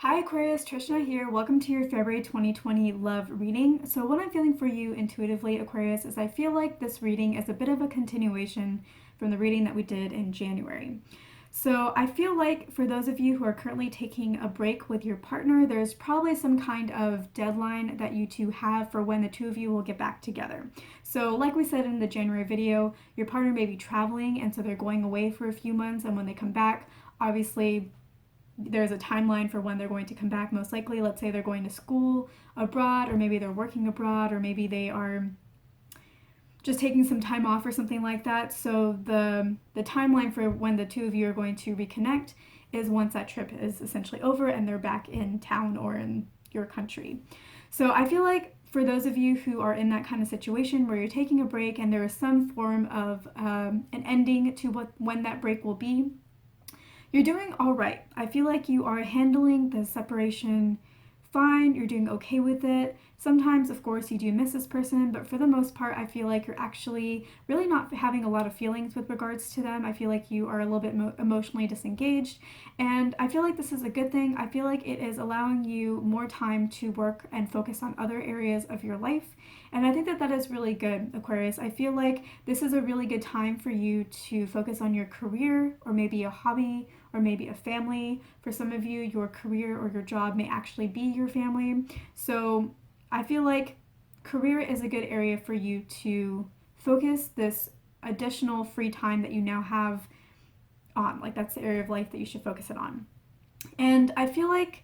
Hi Aquarius, Trishna here. Welcome to your February 2020 love reading. So what I'm feeling for you intuitively, Aquarius, is I feel like this reading is a bit of a continuation from the reading that we did in January. So I feel like for those of you who are currently taking a break with your partner, there's probably some kind of deadline that you two have for when the two of you will get back together. So like we said in the January video, your partner may be traveling and so they're going away for a few months, and when they come back, obviously there's a timeline for when they're going to come back. Most likely, let's say they're going to school abroad, or maybe they're working abroad, or maybe they are just taking some time off or something like that. So the timeline for when the two of you are going to reconnect is once that trip is essentially over and they're back in town or in your country. So I feel like for those of you who are in that kind of situation where you're taking a break and there is some form of an ending to when that break will be, you're doing all right. I feel like you are handling the separation fine. You're doing okay with it. Sometimes, of course, you do miss this person, but for the most part, I feel like you're actually really not having a lot of feelings with regards to them. I feel like you are a little bit emotionally disengaged, and I feel like this is a good thing. I feel like it is allowing you more time to work and focus on other areas of your life, and I think that that is really good, Aquarius. I feel like this is a really good time for you to focus on your career or maybe a hobby or maybe a family. For some of you, your career or your job may actually be your family. So I feel like career is a good area for you to focus this additional free time that you now have on. Like, that's the area of life that you should focus it on. And I feel like,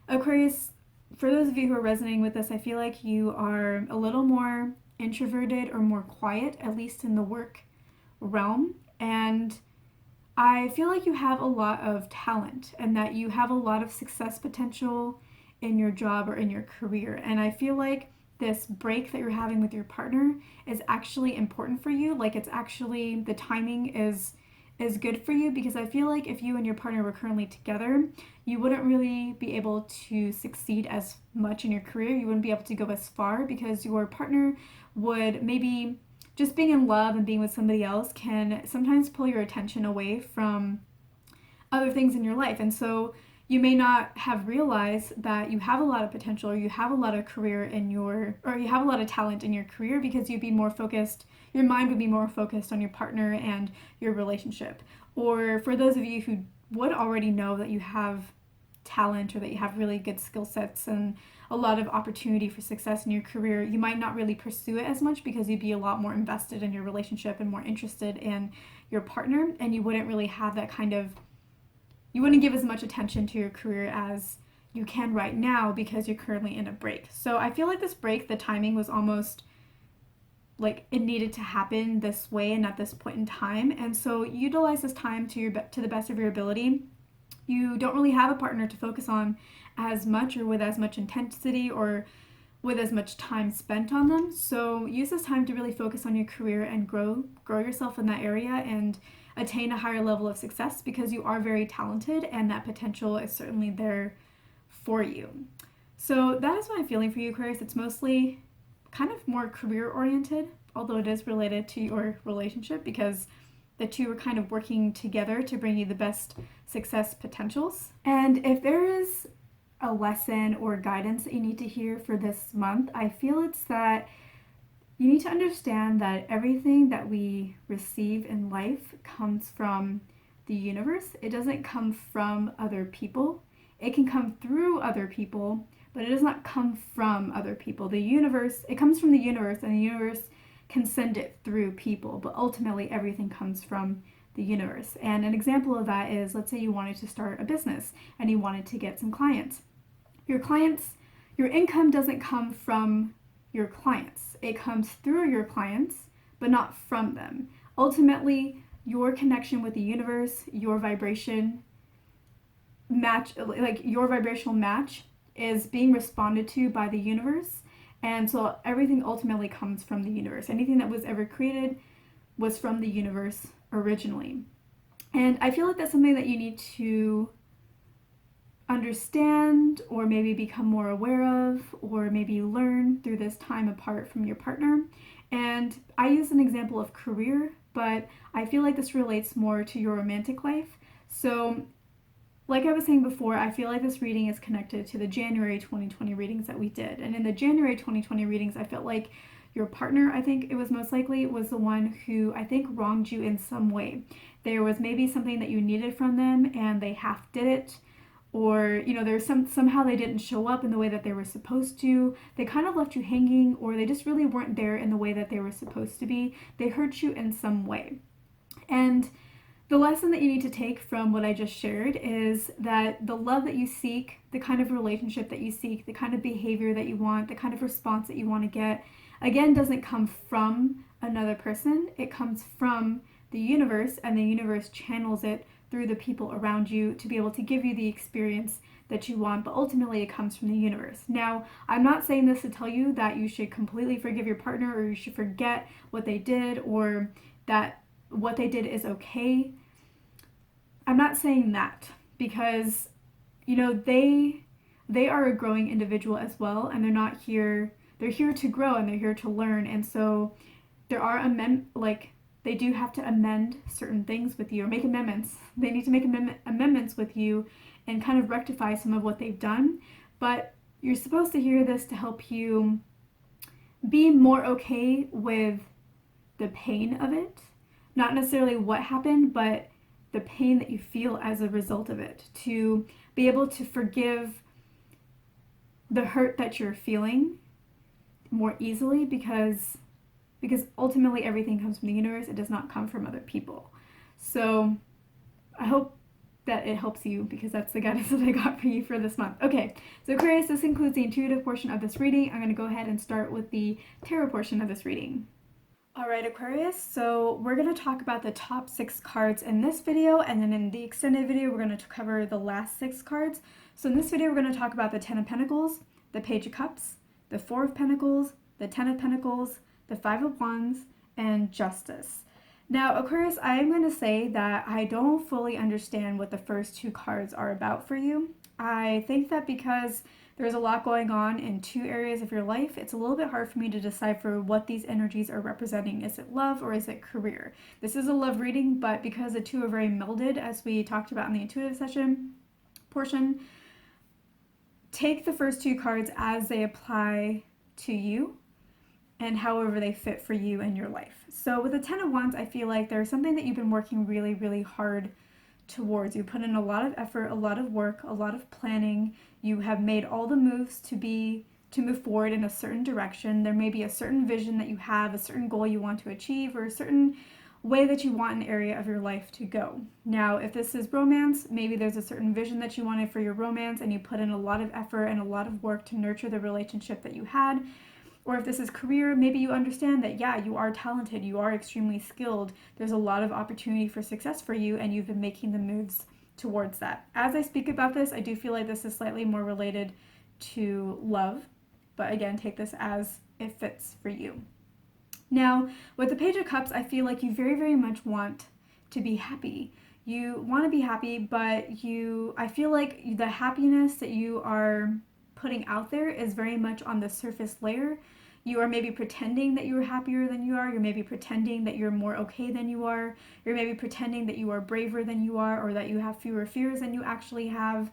Aquarius, for those of you who are resonating with this, I feel like you are a little more introverted or more quiet, at least in the work realm. And I feel like you have a lot of talent and that you have a lot of success potential in your job or in your career. And I feel like this break that you're having with your partner is actually important for you. Like, it's actually, the timing is good for you, because I feel like if you and your partner were currently together, you wouldn't really be able to succeed as much in your career. You wouldn't be able to go as far because your partner would maybe, just being in love and being with somebody else can sometimes pull your attention away from other things in your life. And so you may not have realized that you have a lot of potential, or you have a lot of career in your, or you have a lot of talent in your career, because you'd be more focused, your mind would be more focused on your partner and your relationship. Or for those of you who would already know that you have talent or that you have really good skill sets and a lot of opportunity for success in your career, you might not really pursue it as much because you'd be a lot more invested in your relationship and more interested in your partner, and you wouldn't really have that kind of, you wouldn't give as much attention to your career as you can right now because you're currently in a break. So I feel like this break, the timing was almost like it needed to happen this way and at this point in time. And so utilize this time to the best of your ability. You don't really have a partner to focus on as much or with as much intensity or with as much time spent on them. So use this time to really focus on your career and grow yourself in that area and attain a higher level of success, because you are very talented and that potential is certainly there for you. So that is what I'm feeling for you, Aquarius. It's mostly kind of more career oriented, although it is related to your relationship because the two are kind of working together to bring you the best success potentials. And if there is a lesson or guidance that you need to hear for this month, I feel it's that you need to understand that everything that we receive in life comes from the universe. It doesn't come from other people. It can come through other people, but it does not come from other people. The universe, it comes from the universe, and the universe can send it through people, but ultimately everything comes from the universe. And an example of that is, let's say you wanted to start a business and you wanted to get some clients. Your income doesn't come from your clients. It comes through your clients, but not from them. Ultimately, your connection with the universe, your vibration match, like your vibrational match, is being responded to by the universe. And so everything ultimately comes from the universe. Anything that was ever created was from the universe originally. And I feel like that's something that you need to understand, or maybe become more aware of, or maybe learn through this time apart from your partner. And I use an example of career, but I feel like this relates more to your romantic life. So like I was saying before, I feel like this reading is connected to the January 2020 readings that we did. And in the January 2020 readings, I felt like your partner, I think it was most likely, was the one who I think wronged you in some way. There was maybe something that you needed from them and they half did it, or there's somehow they didn't show up in the way that they were supposed to. They kind of left you hanging, or they just really weren't there in the way that they were supposed to be. They hurt you in some way. And the lesson that you need to take from what I just shared is that the love that you seek, the kind of relationship that you seek, the kind of behavior that you want, the kind of response that you want to get, again, doesn't come from another person. It comes from the universe, and the universe channels it through the people around you to be able to give you the experience that you want, but ultimately it comes from the universe. Now, I'm not saying this to tell you that you should completely forgive your partner, or you should forget what they did, or that what they did is okay. I'm not saying that, because they are a growing individual as well, and they're here to grow and they're here to learn. And so there are they do have to amend certain things with you, or make amendments. They need to make amendments with you and kind of rectify some of what they've done. But you're supposed to hear this to help you be more okay with the pain of it. Not necessarily what happened, but the pain that you feel as a result of it. To be able to forgive the hurt that you're feeling more easily, because ultimately everything comes from the universe. It does not come from other people. So I hope that it helps you, because that's the guidance that I got for you for this month. Okay, so Aquarius, this includes the intuitive portion of this reading. I'm going to go ahead and start with the tarot portion of this reading. Alright, Aquarius, so we're going to talk about the top 6 cards in this video, and then in the extended video we're going to cover the last 6 cards. So in this video we're going to talk about the 10 of Pentacles, the Page of Cups, the 4 of Pentacles, the 10 of Pentacles, the 5 of Wands, and Justice. Now, Aquarius, I am going to say that I don't fully understand what the first 2 cards are about for you. I think that because there's a lot going on in 2 areas of your life, it's a little bit hard for me to decipher what these energies are representing. Is it love or is it career? This is a love reading, but because the 2 are very melded, as we talked about in the intuitive session portion, take the first 2 cards as they apply to you and however they fit for you and your life. So with the 10 of Wands, I feel like there's something that you've been working really, really hard towards. You put in a lot of effort, a lot of work, a lot of planning. You have made all the moves to move forward in a certain direction. There may be a certain vision that you have, a certain goal you want to achieve, or a certain way that you want an area of your life to go. Now, if this is romance, maybe there's a certain vision that you wanted for your romance, and you put in a lot of effort and a lot of work to nurture the relationship that you had. Or if this is career, maybe you understand that, yeah, you are talented, you are extremely skilled, there's a lot of opportunity for success for you, and you've been making the moves towards that. As I speak about this, I do feel like this is slightly more related to love, but again, take this as it fits for you. Now, with the Page of Cups, I feel like you very, very much want to be happy. You want to be happy, but I feel like the happiness that you are putting out there is very much on the surface layer. You are maybe pretending that you are happier than you are. You're maybe pretending that you're more okay than you are. You're maybe pretending that you are braver than you are, or that you have fewer fears than you actually have.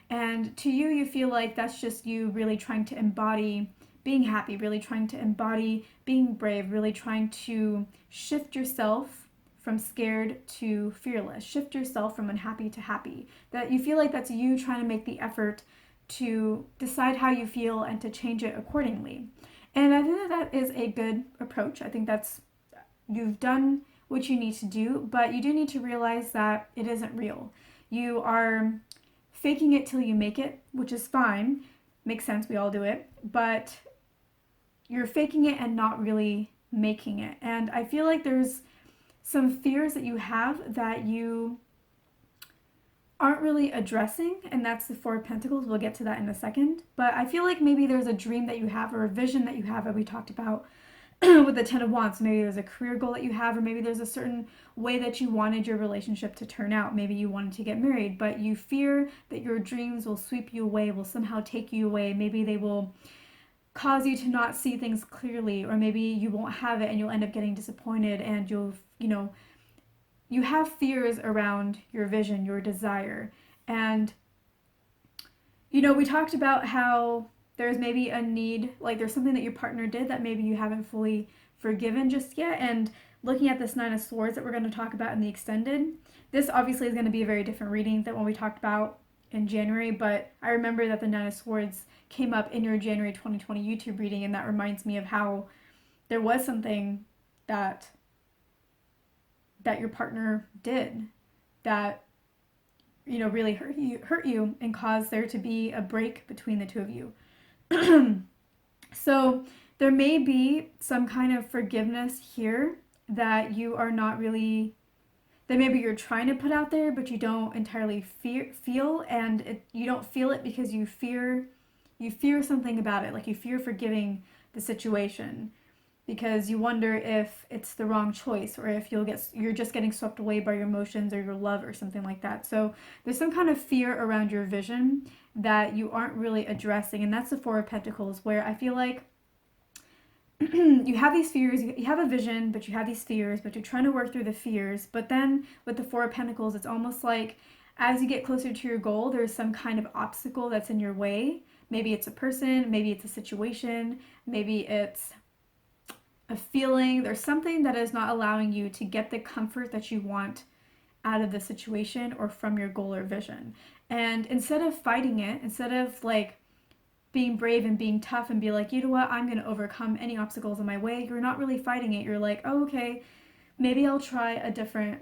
And to you, you feel like that's just you really trying to embody being happy, really trying to embody being brave, really trying to shift yourself from scared to fearless, shift yourself from unhappy to happy. That you feel like that's you trying to make the effort to decide how you feel and to change it accordingly. And I think that is a good approach. I think you've done what you need to do, but you do need to realize that it isn't real. You are faking it till you make it, which is fine. Makes sense, we all do it. But you're faking it and not really making it. And I feel like there's some fears that you have that you aren't really addressing, and that's the 4 of Pentacles. We'll get to that in a second. But I feel like maybe there's a dream that you have, or a vision that you have, that we talked about with the 10 of Wands. Maybe there's a career goal that you have, or maybe there's a certain way that you wanted your relationship to turn out. Maybe you wanted to get married, but you fear that your dreams will sweep you away, will somehow take you away. Maybe they will cause you to not see things clearly, or maybe you won't have it and you'll end up getting disappointed, and you have fears around your vision, your desire. And, you know, we talked about how there's maybe a need, like there's something that your partner did that maybe you haven't fully forgiven just yet. And looking at this Nine of Swords that we're going to talk about in the extended, this obviously is going to be a very different reading than what we talked about in January, but I remember that the Nine of Swords came up in your January 2020 YouTube reading, and that reminds me of how there was something that your partner did that, you know, really hurt you and caused there to be a break between the two of you. So there may be some kind of forgiveness here that you are not really, that maybe you're trying to put out there, but you don't entirely feel, and you don't feel it because you fear something about it, like you fear forgiving the situation because you wonder if it's the wrong choice or if you're just getting swept away by your emotions or your love or something like that. So there's some kind of fear around your vision that you aren't really addressing, and that's the Four of Pentacles, where I feel like you have these fears, you have a vision, but you have these fears, but you're trying to work through the fears. But then with the Four of Pentacles, it's almost like as you get closer to your goal, there's some kind of obstacle that's in your way. Maybe it's a person, maybe it's a situation, maybe it's a feeling. There's something that is not allowing you to get the comfort that you want out of the situation or from your goal or vision. And instead of fighting it, instead of like being brave and being tough and be like, you know what, I'm going to overcome any obstacles in my way, you're not really fighting it. You're like, oh, okay, maybe I'll try a different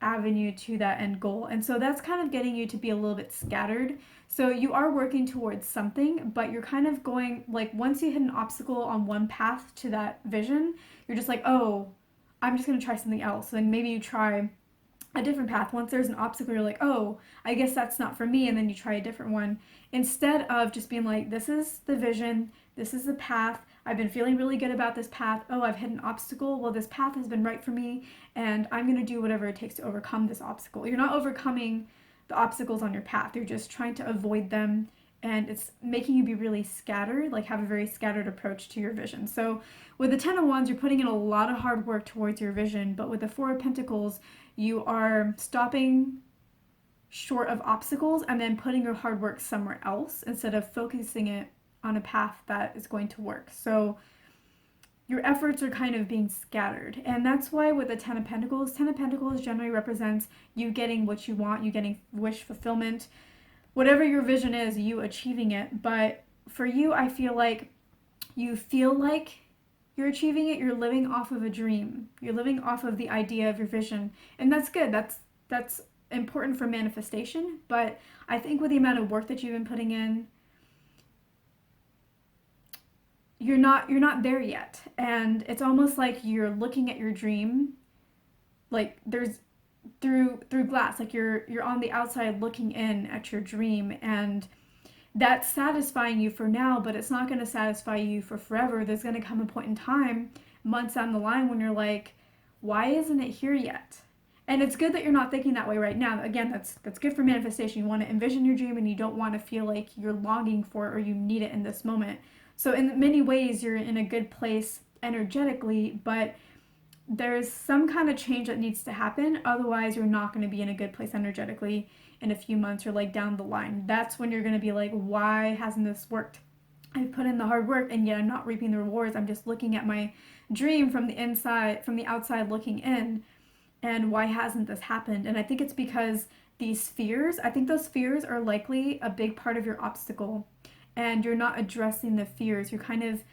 avenue to that end goal. And so that's kind of getting you to be a little bit scattered. So you are working towards something, but you're kind of going, like, once you hit an obstacle on one path to that vision, you're just like, oh, I'm just going to try something else. And maybe you try a different path. Once there's an obstacle, you're like, oh, I guess that's not for me. And then you try a different one. Instead of just being like, this is the vision, this is the path, I've been feeling really good about this path. Oh, I've hit an obstacle. Well, this path has been right for me, and I'm going to do whatever it takes to overcome this obstacle. You're not overcoming the obstacles on your path. You're just trying to avoid them, and it's making you be really scattered, like have a very scattered approach to your vision. So with the Ten of Wands, you're putting in a lot of hard work towards your vision, but with the Four of Pentacles, you are stopping short of obstacles and then putting your hard work somewhere else instead of focusing it on a path that is going to work. So your efforts are kind of being scattered. And that's why with the Ten of Pentacles generally represents you getting what you want, you getting wish fulfillment, whatever your vision is, you achieving it. But for you, I feel like you feel like you're achieving it, you're living off of a dream. You're living off of the idea of your vision. And that's good. That's important for manifestation. But I think with the amount of work that you've been putting in, you're not there yet. And it's almost like you're looking at your dream like there's through glass, like you're on the outside looking in at your dream, and that's satisfying you for now, but it's not going to satisfy you for forever. There's going to come a point in time, months down the line, when you're like, why isn't it here yet? And it's good that you're not thinking that way right now. Again, that's good for manifestation. You want to envision your dream and you don't want to feel like you're longing for it or you need it in this moment. So in many ways, you're in a good place energetically, but there's some kind of change that needs to happen. Otherwise, you're not going to be in a good place energetically in a few months or like down the line. That's when you're going to be like, why hasn't this worked? I've put in the hard work and yet I'm not reaping the rewards. I'm just looking at my dream from the inside, from the outside looking in. And why hasn't this happened? And I think it's because these fears, I think those fears are likely a big part of your obstacle. And you're not addressing the fears. You're kind of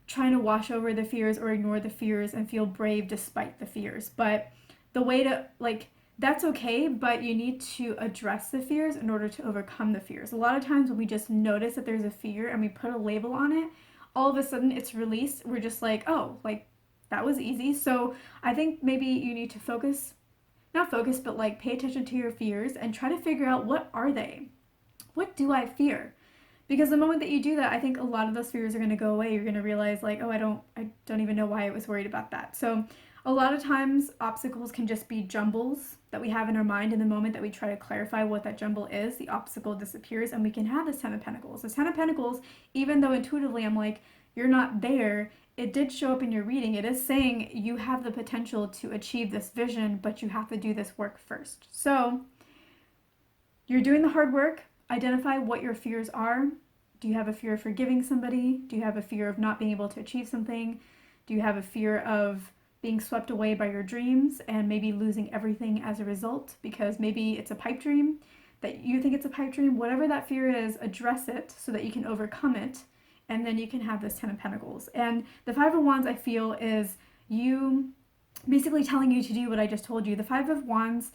trying to wash over the fears or ignore the fears and feel brave despite the fears. But the way to, like, that's okay, but you need to address the fears in order to overcome the fears. A lot of times when we just notice that there's a fear and we put a label on it, all of a sudden it's released. We're just like, oh, like, that was easy. So I think maybe you need to not focus, but like pay attention to your fears and try to figure out, what are they? What do I fear? Because the moment that you do that, I think a lot of those fears are going to go away. You're going to realize like, oh, I don't even know why I was worried about that. So a lot of times obstacles can just be jumbles that we have in our mind. In the moment that we try to clarify what that jumble is, the obstacle disappears and we can have this Ten of Pentacles. The Ten of Pentacles, even though intuitively I'm like, you're not there, it did show up in your reading. It is saying you have the potential to achieve this vision, but you have to do this work first. So you're doing the hard work. Identify what your fears are. Do you have a fear of forgiving somebody? Do you have a fear of not being able to achieve something? Do you have a fear of being swept away by your dreams and maybe losing everything as a result because maybe it's a pipe dream that you think it's a pipe dream? Whatever that fear is, address it so that you can overcome it, and then you can have this 10 of Pentacles. And the Five of Wands, I feel, is you basically telling you to do what I just told you. The Five of Wands,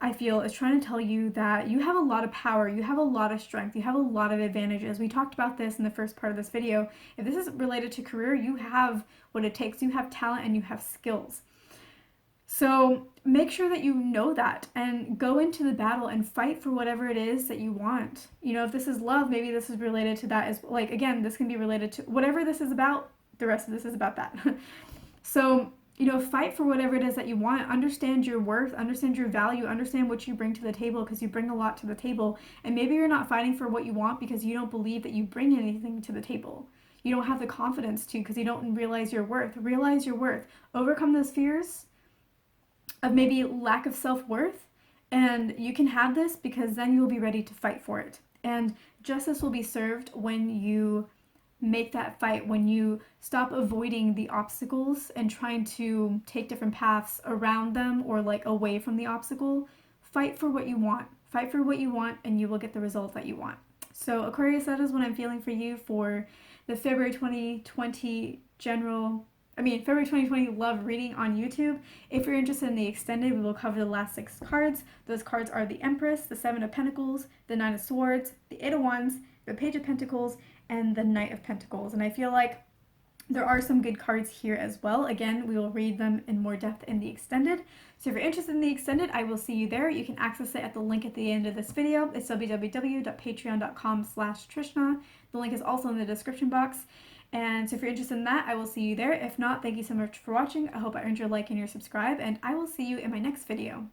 I feel, is trying to tell you that you have a lot of power, you have a lot of strength, you have a lot of advantages. We talked about this in the first part of this video. If this is related to career, you have what it takes. You have talent and you have skills. So make sure that you know that and go into the battle and fight for whatever it is that you want. You know, if this is love, maybe this is related to that. As like, again, this can be related to whatever this is about. The rest of this is about that. So, you know, fight for whatever it is that you want. Understand your worth, understand your value, understand what you bring to the table, because you bring a lot to the table. And maybe you're not fighting for what you want because you don't believe that you bring anything to the table. You don't have the confidence to because you don't realize your worth. Realize your worth. Overcome those fears of maybe lack of self-worth, and you can have this because then you'll be ready to fight for it. And justice will be served when you make that fight, when you stop avoiding the obstacles and trying to take different paths around them or like away from the obstacle. Fight for what you want. Fight for what you want and you will get the result that you want. So Aquarius, that is what I'm feeling for you for the February 2020 February 2020 love reading on YouTube. If you're interested in the extended, we will cover the last 6 cards. Those cards are the Empress, the Seven of Pentacles, the Nine of Swords, the Eight of Wands, the Page of Pentacles, and the Knight of Pentacles. And I feel like there are some good cards here as well. Again, we will read them in more depth in the extended. So if you're interested in the extended, I will see you there. You can access it at the link at the end of this video. It's www.patreon.com/Trishna. The link is also in the description box. And so if you're interested in that, I will see you there. If not, thank you so much for watching. I hope I earned your like and your subscribe, and I will see you in my next video.